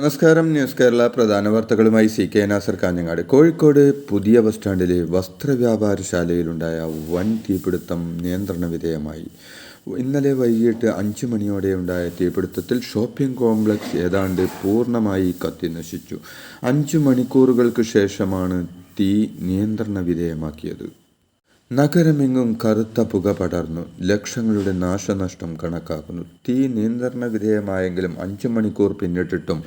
നമസ്കാരം. ന്യൂസ് കേരള പ്രധാന വാർത്തകളുമായി CK നാസർ കാഞ്ഞങ്ങാട്. കോഴിക്കോട് പുതിയ ബസ് സ്റ്റാൻഡിലെ വസ്ത്രവ്യാപാരശാലയിലുണ്ടായ വൻ തീപിടുത്തം നിയന്ത്രണ വിധേയമായി. ഇന്നലെ വൈകിട്ട് 5 മണിയോടെയുണ്ടായ തീപിടുത്തത്തിൽ ഷോപ്പിംഗ് കോംപ്ലക്സ് ഏതാണ്ട് പൂർണ്ണമായി കത്തിനശിച്ചു. 5 മണിക്കൂറുകൾക്ക് ശേഷമാണ് തീ നിയന്ത്രണ വിധേയമാക്കിയത്. നഗരമെങ്ങും കറുത്ത പുക പടർന്നു. ലക്ഷങ്ങളുടെ നാശനഷ്ടം കണക്കാക്കുന്നു. തീ നിയന്ത്രണ വിധേയമായെങ്കിലും 5 മണിക്കൂർ പിന്നിട്ടിട്ടും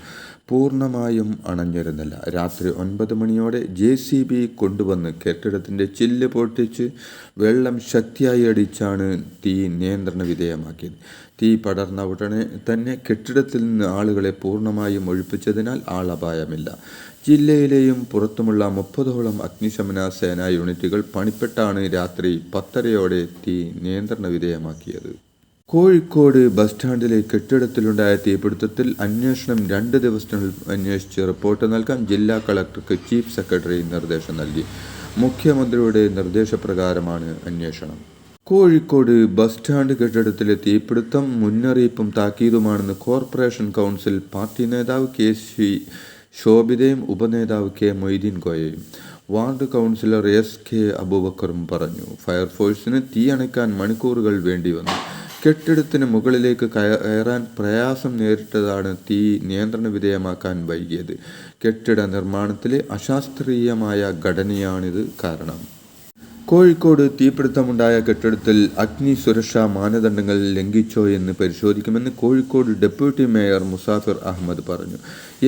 പൂർണ്ണമായും അണഞ്ഞിരുന്നില്ല. രാത്രി 9 മണിയോടെ JCB കൊണ്ടുവന്ന് കെട്ടിടത്തിൻ്റെ ചില്ല് പൊട്ടിച്ച് വെള്ളം ശക്തിയായി അടിച്ചാണ് തീ നിയന്ത്രണ വിധേയമാക്കിയത്. തീ പടർന്ന ഉടനെ തന്നെ കെട്ടിടത്തിൽ നിന്ന് ആളുകളെ പൂർണ്ണമായും ഒഴിപ്പിച്ചതിനാൽ ആളപായമില്ല. ജില്ലയിലെയും പുറത്തുമുള്ള 30ഓളം അഗ്നിശമന സേനാ യൂണിറ്റുകൾ പണിപ്പെട്ടാണ് രാത്രി 10:30 തീ നിയന്ത്രണ വിധേയമാക്കിയത്. കോഴിക്കോട് ബസ് സ്റ്റാൻഡിലെ കെട്ടിടത്തിലുണ്ടായ തീപിടുത്തത്തിൽ അന്വേഷണം 2 ദിവസത്തിനുള്ളിൽ അന്വേഷിച്ച് റിപ്പോർട്ട് നൽകാൻ ജില്ലാ കളക്ടർക്ക് ചീഫ് സെക്രട്ടറി നിർദ്ദേശം നൽകി. മുഖ്യമന്ത്രിയുടെ നിർദ്ദേശപ്രകാരമാണ് അന്വേഷണം. കോഴിക്കോട് ബസ് സ്റ്റാൻഡ് കെട്ടിടത്തിലെ തീപിടുത്തം മുന്നറിയിപ്പും താക്കീതുമാണെന്ന് കോർപ്പറേഷൻ കൗൺസിൽ പാർട്ടി നേതാവ് KC ശോഭിതയും ഉപനേതാവ് K മൊയ്തീൻ കോയയും വാർഡ് കൗൺസിലർ SK അബൂബക്കറും പറഞ്ഞു. ഫയർഫോഴ്സിന് തീ അണയ്ക്കാൻ മണിക്കൂറുകൾ വേണ്ടിവന്നു. കെട്ടിടത്തിന് മുകളിലേക്ക് കയറാൻ പ്രയാസം നേരിട്ടതാണ് തീ നിയന്ത്രണ വിധേയമാക്കാൻ വൈകിയത്. കെട്ടിട നിർമ്മാണത്തിലെ അശാസ്ത്രീയമായ ഘടനയാണിത് കാരണം. കോഴിക്കോട് തീപിടുത്തമുണ്ടായ കെട്ടിടത്തിൽ അഗ്നി സുരക്ഷാ മാനദണ്ഡങ്ങൾ ലംഘിച്ചോ എന്ന് പരിശോധിക്കുമെന്ന് കോഴിക്കോട് ഡെപ്യൂട്ടി മേയർ മുസാഫിർ അഹമ്മദ് പറഞ്ഞു.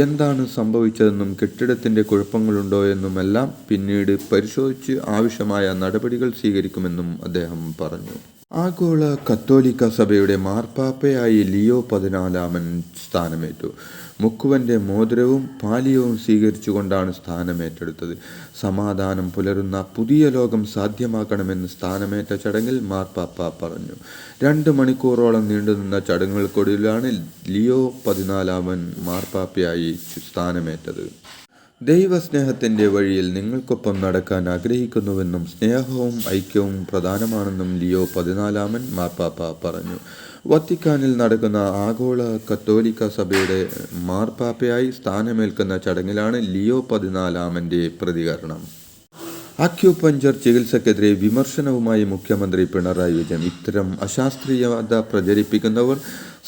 എന്താണ് സംഭവിച്ചതെന്നും കെട്ടിടത്തിൻ്റെ കുഴപ്പങ്ങളുണ്ടോ എന്നുമെല്ലാം പിന്നീട് പരിശോധിച്ച് ആവശ്യമായ നടപടികൾ സ്വീകരിക്കുമെന്നും അദ്ദേഹം പറഞ്ഞു. ആഗോള കത്തോലിക്ക സഭയുടെ മാർപ്പാപ്പയായി ലിയോ 14 സ്ഥാനമേറ്റു. മുക്കുവൻ്റെ മോതിരവും പാലിയവും സ്വീകരിച്ചുകൊണ്ടാണ് സ്ഥാനമേറ്റെടുത്തത്. സമാധാനം പുലരുന്ന പുതിയ ലോകം സാധ്യമാക്കണമെന്ന് സ്ഥാനമേറ്റ ചടങ്ങിൽ മാർപ്പാപ്പ പറഞ്ഞു. 2 മണിക്കൂറോളം നീണ്ടുനിന്ന ചടങ്ങുകൾക്കൊടുവിലാണ് ലിയോ 14 മാർപ്പാപ്പയായി സ്ഥാനമേറ്റത്. ദൈവസ്നേഹത്തിൻ്റെ വഴിയിൽ നിങ്ങൾക്കൊപ്പം നടക്കാൻ ആഗ്രഹിക്കുന്നുവെന്നും സ്നേഹവും ഐക്യവും പ്രധാനമാണെന്നും ലിയോ 14 മാർപ്പാപ്പ പറഞ്ഞു. വത്തിക്കാനിൽ നടക്കുന്ന ആഗോള കത്തോലിക്ക സഭയുടെ മാർപ്പാപ്പയായി സ്ഥാനമേൽക്കുന്ന ചടങ്ങിലാണ് ലിയോ 14 പ്രതികരണം. അക്യുപഞ്ചർ ചികിത്സക്കെതിരെ വിമർശനവുമായി മുഖ്യമന്ത്രി പിണറായി വിജയൻ. ഇത്തരം അശാസ്ത്രീയത പ്രചരിപ്പിക്കുന്നവർ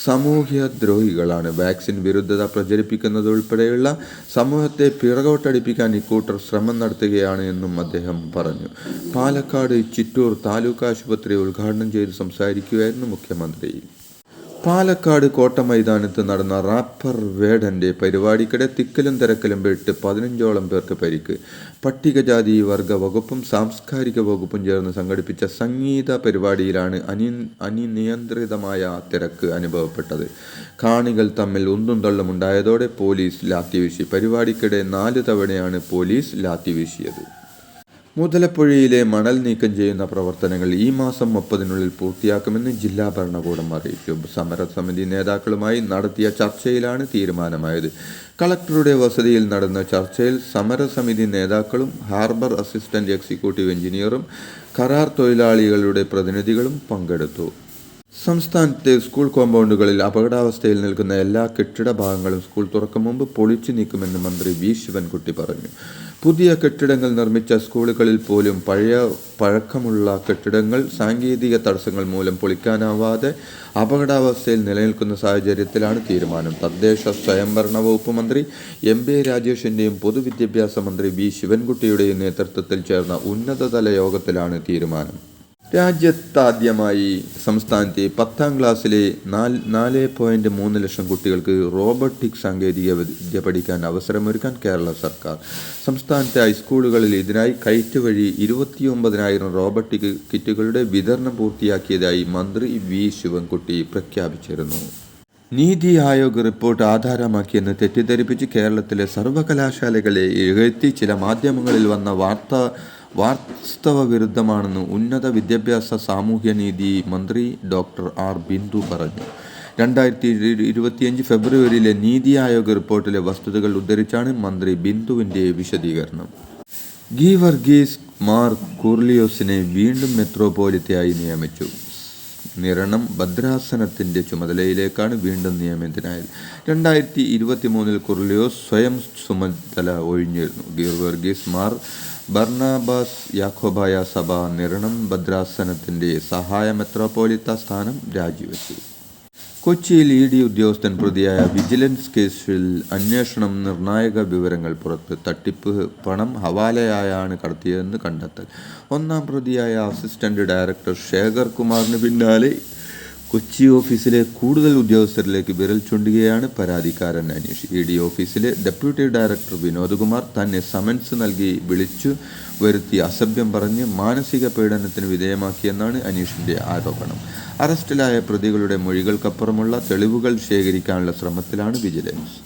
സാമൂഹ്യദ്രോഹികളാണ്. വാക്സിൻ വിരുദ്ധത പ്രചരിപ്പിക്കുന്നതുൾപ്പെടെയുള്ള സമൂഹത്തെ പിറകോട്ടടിപ്പിക്കാൻ ഇക്കൂട്ടർ ശ്രമം നടത്തുകയാണ് എന്നും അദ്ദേഹം പറഞ്ഞു. പാലക്കാട് ചിറ്റൂർ താലൂക്ക് ആശുപത്രി ഉദ്ഘാടനം ചെയ്ത് സംസാരിക്കുകയായിരുന്നു മുഖ്യമന്ത്രി. പാലക്കാട് കോട്ട മൈതാനത്ത് നടന്ന റാപ്പർ വേടൻ്റെ പരിപാടിക്കിടെ തിക്കലും തിരക്കലും പെട്ട് 15ഓളം പേർക്ക് പരിക്ക്. പട്ടികജാതി വർഗ വകുപ്പും സാംസ്കാരിക വകുപ്പും ചേർന്ന് സംഘടിപ്പിച്ച സംഗീത പരിപാടിയിലാണ് അനിയന്ത്രിതമായ തിരക്ക് അനുഭവപ്പെട്ടത്. കാണികൾ തമ്മിൽ ഉന്തും തള്ളുമുണ്ടായതോടെ പോലീസ് ലാത്തിവീശി. പരിപാടിക്കിടെ 4 തവണയാണ് പോലീസ് ലാത്തിവീശിയത്. മുതലപ്പുഴയിലെ മണൽ നീക്കം ചെയ്യുന്ന പ്രവർത്തനങ്ങൾ ഈ മാസം 30-നുള്ളിൽ പൂർത്തിയാക്കുമെന്ന് ജില്ലാ ഭരണകൂടം അറിയിച്ചു. സമരസമിതി നേതാക്കളുമായി നടത്തിയ ചർച്ചയിലാണ് തീരുമാനമായത്. കളക്ടറുടെ വസതിയിൽ നടന്ന ചർച്ചയിൽ സമരസമിതി നേതാക്കളും ഹാർബർ അസിസ്റ്റന്റ് എക്സിക്യൂട്ടീവ് എഞ്ചിനീയറും കരാർ തൊഴിലാളികളുടെ പ്രതിനിധികളും പങ്കെടുത്തു. സംസ്ഥാനത്തെ സ്കൂൾ കോമ്പൗണ്ടുകളിൽ അപകടാവസ്ഥയിൽ നിൽക്കുന്ന എല്ലാ കെട്ടിട ഭാഗങ്ങളും സ്കൂൾ തുറക്കും മുമ്പ് പൊളിച്ചു നീക്കുമെന്ന് മന്ത്രി V ശിവൻകുട്ടി പറഞ്ഞു. പുതിയ കെട്ടിടങ്ങൾ നിർമ്മിച്ച സ്കൂളുകളിൽ പോലും പഴക്കമുള്ള കെട്ടിടങ്ങൾ സാങ്കേതിക തടസ്സങ്ങൾ മൂലം പൊളിക്കാനാവാതെ അപകടാവസ്ഥയിൽ നിലനിൽക്കുന്ന സാഹചര്യത്തിലാണ് തീരുമാനം. തദ്ദേശ സ്വയംഭരണ വകുപ്പ് മന്ത്രി MB രാജേഷിൻ്റെയും പൊതുവിദ്യാഭ്യാസ മന്ത്രി V ശിവൻകുട്ടിയുടെയും നേതൃത്വത്തിൽ ചേർന്ന ഉന്നതതല യോഗത്തിലാണ് തീരുമാനം. രാജ്യത്താദ്യമായി സംസ്ഥാനത്തെ 10ാം ക്ലാസ്സിലെ 4.3 ലക്ഷം കുട്ടികൾക്ക് റോബോട്ടിക് സാങ്കേതിക വിദ്യ പഠിക്കാൻ അവസരമൊരുക്കാൻ കേരള സർക്കാർ. സംസ്ഥാനത്തെ ഹൈസ്കൂളുകളിൽ ഇതിനായി കൈറ്റ് വഴി 29,000 റോബോട്ടിക് കിറ്റുകളുടെ വിതരണം പൂർത്തിയാക്കിയതായി മന്ത്രി V ശിവൻകുട്ടി പ്രഖ്യാപിച്ചിരുന്നു. നീതി ആയോഗ് റിപ്പോർട്ട് ആധാരമാക്കിയെന്ന് തെറ്റിദ്ധരിപ്പിച്ച് കേരളത്തിലെ സർവകലാശാലകളെ ഇകഴ്ത്തി ചില മാധ്യമങ്ങളിൽ വന്ന വാസ്തവ വിരുദ്ധമാണെന്ന് ഉന്നത വിദ്യാഭ്യാസ സാമൂഹ്യനീതി മന്ത്രി ഡോക്ടർ R ബിന്ദു പറഞ്ഞു. 2025 ഫെബ്രുവരിയിലെ നീതി ആയോഗ് റിപ്പോർട്ടിലെ വസ്തുതകൾ ഉദ്ധരിച്ചാണ് മന്ത്രി ബിന്ദുവിൻ്റെ വിശദീകരണം. ഗീവർഗീസ് മാർ കൂർലിയോസിനെ വീണ്ടും മെത്രോപോലിത്തയായി നിയമിച്ചു. നിരണം ഭദ്രാസനത്തിൻ്റെ ചുമതലയിലേക്കാണ് വീണ്ടും നിയമിതനായത്. 2023 കുർലിയോസ് സ്വയം ചുമതല ഒഴിഞ്ഞിരുന്നു. ഗീർവർഗീസ് മാർ ബർണബാസ് യാക്കോബായ സഭ നിരണം ഭദ്രാസനത്തിൻ്റെ സഹായ മെത്രോപോലിത്ത സ്ഥാനം രാജിവെച്ചു. കൊച്ചിയിൽ ED ഉദ്യോഗസ്ഥൻ പ്രതിയായ വിജിലൻസ് കേസിൽ അന്വേഷണം നിർണായക വിവരങ്ങൾ പുറത്ത്. തട്ടിപ്പ് പണം ഹവാലയായാണ് കടത്തിയതെന്ന് കണ്ടെത്തൽ. ഒന്നാം പ്രതിയായ അസിസ്റ്റന്റ് ഡയറക്ടർ ശേഖർ കുമാറിന് പിന്നാലെ കൊച്ചി ഓഫീസിലെ കൂടുതൽ ഉദ്യോഗസ്ഥരിലേക്ക് വിരൽ ചൂണ്ടുകയാണ് പരാതിക്കാരൻ അനീഷ്. ED ഓഫീസിലെ ഡെപ്യൂട്ടി ഡയറക്ടർ വിനോദ് കുമാർ തന്നെ സമൻസ് നൽകി വിളിച്ചു വരുത്തി അസഭ്യം പറഞ്ഞ് മാനസിക പീഡനത്തിന് വിധേയമാക്കിയെന്നാണ് അനീഷിൻ്റെ ആരോപണം. അറസ്റ്റിലായ പ്രതികളുടെ മൊഴികൾക്കപ്പുറമുള്ള തെളിവുകൾ ശേഖരിക്കാനുള്ള ശ്രമത്തിലാണ് വിജിലൻസ്.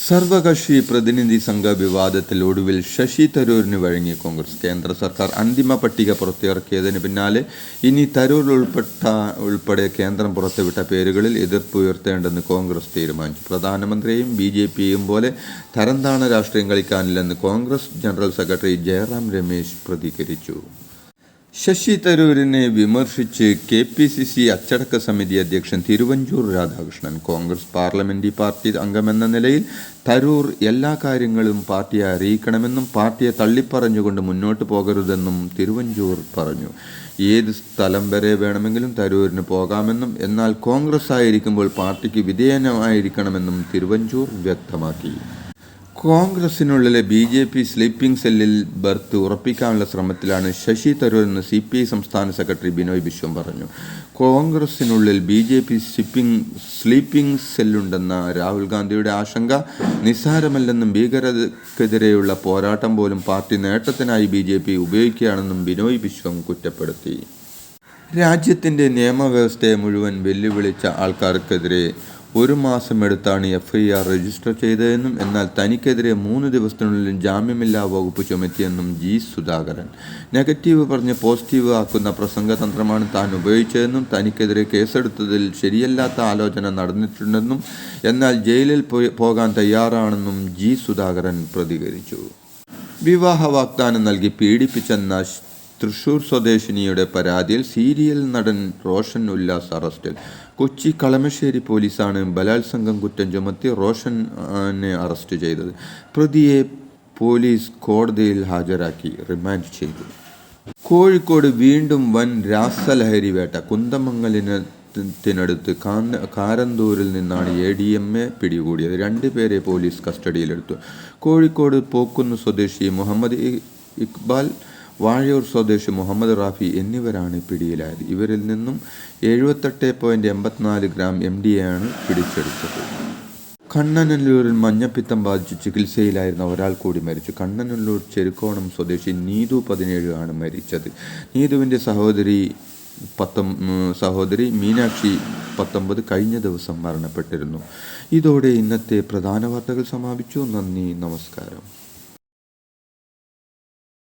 സർവകക്ഷി പ്രതിനിധി സംഘ വിവാദത്തിൽ ഒടുവിൽ ശശി തരൂരിന് വഴങ്ങി കോൺഗ്രസ്. കേന്ദ്ര സർക്കാർ അന്തിമ പട്ടിക പുറത്തിറക്കിയതിന് പിന്നാലെ ഇനി തരൂർ ഉൾപ്പെടെ കേന്ദ്രം പുറത്തുവിട്ട പേരുകളിൽ എതിർപ്പ് ഉയർത്തേണ്ടെന്ന് കോൺഗ്രസ് തീരുമാനിച്ചു. പ്രധാനമന്ത്രിയെയും BJPയെയും പോലെ തരംതാണ രാഷ്ട്രീയം കളിക്കാനില്ലെന്ന് കോൺഗ്രസ് ജനറൽ സെക്രട്ടറി ജയറാം രമേശ് പ്രതികരിച്ചു. ശശി തരൂരിനെ വിമർശിച്ച് KPCC അച്ചടക്ക സമിതി അധ്യക്ഷൻ തിരുവഞ്ചൂർ രാധാകൃഷ്ണൻ. കോൺഗ്രസ് പാർലമെന്ററി പാർട്ടി അംഗമെന്ന നിലയിൽ തരൂർ എല്ലാ കാര്യങ്ങളും പാർട്ടിയെ അറിയിക്കണമെന്നും പാർട്ടിയെ തള്ളിപ്പറഞ്ഞുകൊണ്ട് മുന്നോട്ട് പോകരുതെന്നും തിരുവഞ്ചൂർ പറഞ്ഞു. ഏത് സ്ഥലം വരെ വേണമെങ്കിലും തരൂരിന് പോകാമെന്നും എന്നാൽ കോൺഗ്രസ് ആയിരിക്കുമ്പോൾ പാർട്ടിക്ക് വിധേയനായിരിക്കണമെന്നും തിരുവഞ്ചൂർ വ്യക്തമാക്കി. കോൺഗ്രസിനുള്ളിലെ BJP സ്ലീപ്പിംഗ് സെല്ലിൽ ബർത്ത് ഉറപ്പിക്കാനുള്ള ശ്രമത്തിലാണ് ശശി തരൂരെന്ന് CPI സംസ്ഥാന സെക്രട്ടറി ബിനോയ് വിശ്വം പറഞ്ഞു. കോൺഗ്രസിനുള്ളിൽ BJP സ്ലീപ്പിംഗ് സെല്ലുണ്ടെന്ന രാഹുൽ ഗാന്ധിയുടെ ആശങ്ക നിസ്സാരമല്ലെന്നും ഭീകരതയ്ക്കെതിരെയുള്ള പോരാട്ടം പോലും പാർട്ടി നേട്ടത്തിനായി BJP ഉപയോഗിക്കുകയാണെന്നും ബിനോയ് വിശ്വം കുറ്റപ്പെടുത്തി. രാജ്യത്തിൻ്റെ നിയമവ്യവസ്ഥയെ മുഴുവൻ വെല്ലുവിളിച്ച ആൾക്കാർക്കെതിരെ 1 മാസമെടുത്താണ് FIR രജിസ്റ്റർ ചെയ്തതെന്നും എന്നാൽ തനിക്കെതിരെ 3 ദിവസത്തിനുള്ളിൽ ജാമ്യമില്ലാ വകുപ്പ് ചുമത്തിയെന്നും G. സുധാകരൻ. നെഗറ്റീവ് പറഞ്ഞ് പോസിറ്റീവ് ആക്കുന്ന പ്രസംഗതന്ത്രമാണ് താൻ ഉപയോഗിച്ചതെന്നും തനിക്കെതിരെ കേസെടുത്തതിൽ ശരിയല്ലാത്ത ആലോചന നടന്നിട്ടുണ്ടെന്നും എന്നാൽ ജയിലിൽ പോകാൻ തയ്യാറാണെന്നും G. സുധാകരൻ പ്രതികരിച്ചു. വിവാഹ വാഗ്ദാനം നൽകി പീഡിപ്പിച്ചെന്ന തൃശൂർ സ്വദേശിനിയുടെ പരാതിയിൽ സീരിയൽ നടൻ റോഷൻ ഉല്ലാസ് അറസ്റ്റിൽ. കൊച്ചി കളമശ്ശേരി പോലീസാണ് ബലാത്സംഗം കുറ്റം ചുമത്തി റോഷനെ അറസ്റ്റ് ചെയ്തത്. പ്രതിയെ പോലീസ് കോടതിയിൽ ഹാജരാക്കി റിമാൻഡ് ചെയ്തു. കോഴിക്കോട് വീണ്ടും വൻ രാസലഹരി വേട്ട. കുന്ദമംഗലത്തിനടുത്ത് കാരന്തൂരിൽ നിന്നാണ് ADMA പിടികൂടിയത്. 2 പേരെ പോലീസ് കസ്റ്റഡിയിലെടുത്തു. കോഴിക്കോട് പോക്കുന്ന് സ്വദേശി മുഹമ്മദ് ഇക്ബാൽ, വാഴയൂർ സ്വദേശി മുഹമ്മദ് റാഫി എന്നിവരാണ് പിടിയിലായത്. ഇവരിൽ നിന്നും 78.84 ഗ്രാം MDA പിടിച്ചെടുത്തത്. കണ്ണനല്ലൂരിൽ മഞ്ഞപ്പിത്തം ബാധിച്ച് ചികിത്സയിലായിരുന്ന ഒരാൾ കൂടി മരിച്ചു. കണ്ണനല്ലൂർ ചെരുക്കോണം സ്വദേശി നീതു 17 ആണ് മരിച്ചത്. നീതുവിൻ്റെ സഹോദരി മീനാക്ഷി 19 കഴിഞ്ഞ ദിവസം മരണപ്പെട്ടിരുന്നു. ഇതോടെ ഇന്നത്തെ പ്രധാന വാർത്തകൾ സമാപിച്ചു. നന്ദി, നമസ്കാരം.